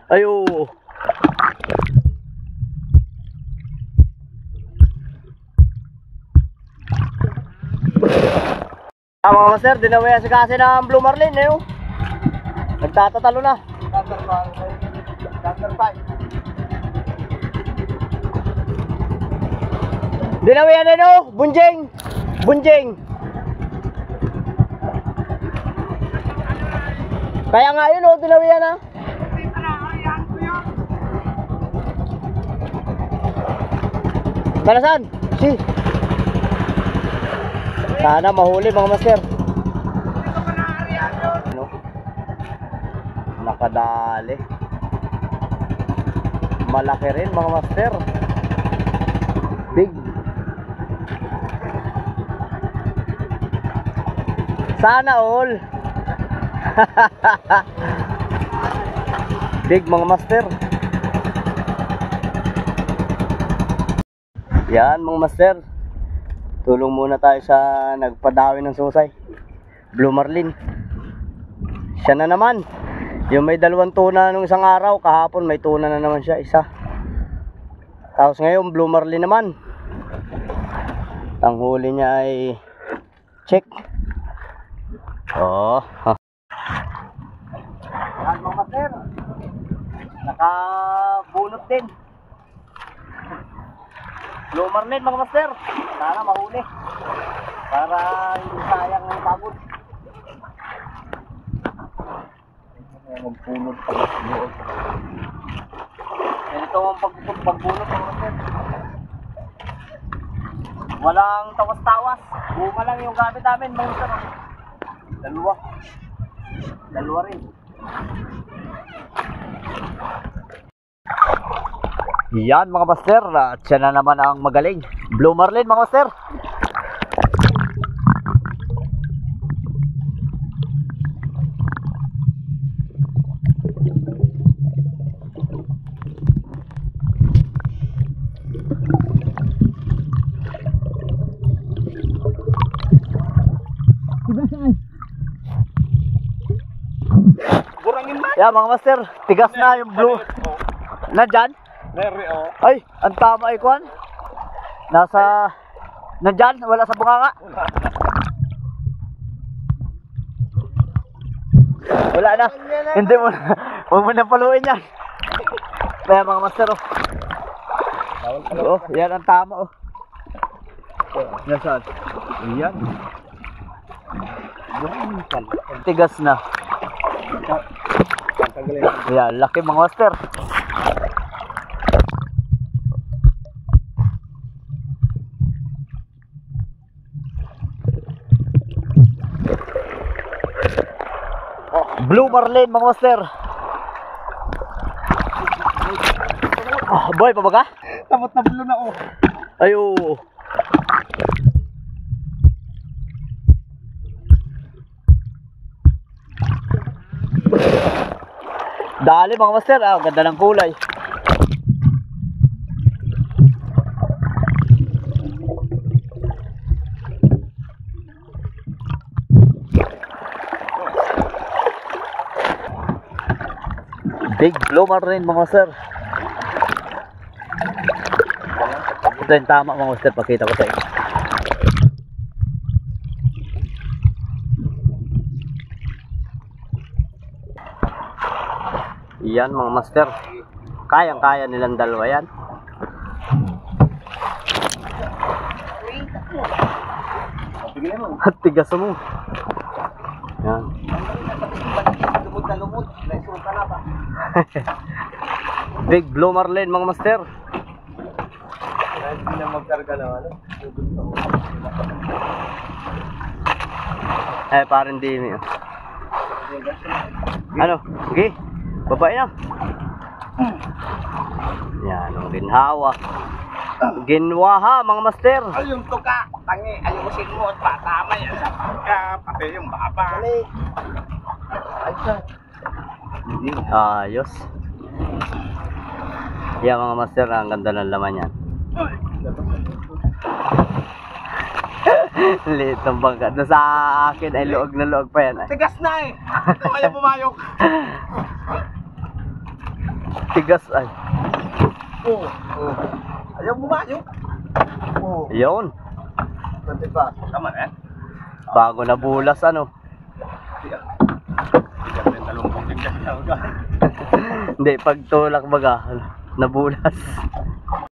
Ayo. Mga master, dinawayan si kasi ng Blue Marlin eh. Nagtatatalo na. Dinawayan eh no, bunjing. Bunjing. Kaya nga yun oh, dinawayan na. Balasan. Si. Sana mahuli mga master. Ano? Nakadali. Malaki rin mga master. Big. Sana all. Big mga master. Yan mga master. Tulong muna tayo sa nagpadawi ng susay. Blue Marlin. Siya na naman. Yung may dalawang tuna nung isang araw, kahapon may tuna na naman siya, isa. Tapos ngayon Blue Marlin naman. Ang huli niya ay check. Oh. Yan mga master. Nakabunot din. Blue Marlin mga master. Sana mahuli. Para hindi sayang ng pagod. Magpunod pa loob. Ganito ang pagbunot mga master. Walang tawas-tawas. Buma lang yung gamit namin mga master. Dalawa rin. Yan mga master, at siya na naman ang magaling. Blue Marlin mga master. Yan mga master, tigas na yung blue. Nandyan? Ay, ang tama ay kwan. Nasa nandyan, wala sa bunganga. Wala na. Hindi mo na. Huwag mo na paluin yan. Kaya mga master oh. Oh, yan ang tama oh. Nasaan? Yan. Tigas na. Yan, laki mga master. Blue Marlin mga master. Oh, boy, pa ba ka? Tamot na blue na oh. Ayo. Dali mga master, ah, ganda ng kulay. Big Blue Marlin mga master. Ito yung tama mga master, pakita ko sa inyo. Yan mga master, kayang-kaya nilang dalawa yan. At tigas mo. Yan. Big Blue Marlin mga master. Hindi na magkarga na ano. Eh parang di niyo. Ano? Okay. Babae na. Yan ang ginhawa. Ginwaha mga master. Ay yung tuka. Tangi. Ayusin mo at patama yan sa pagka. Pati yung baba. Ayos. Yan mga master, ang ganda ng laman yan. Liit ng bangka. Doon sa akin ay luog na luog pa yan. Tigas na eh. Ito kaya pumayok. Tigas ay. Oo. Ayaw bumayo. Oo. Yun. Pwede ba? Tama na yan. Bago na bulas ano. Hindi, pag tulak baga, nabulas.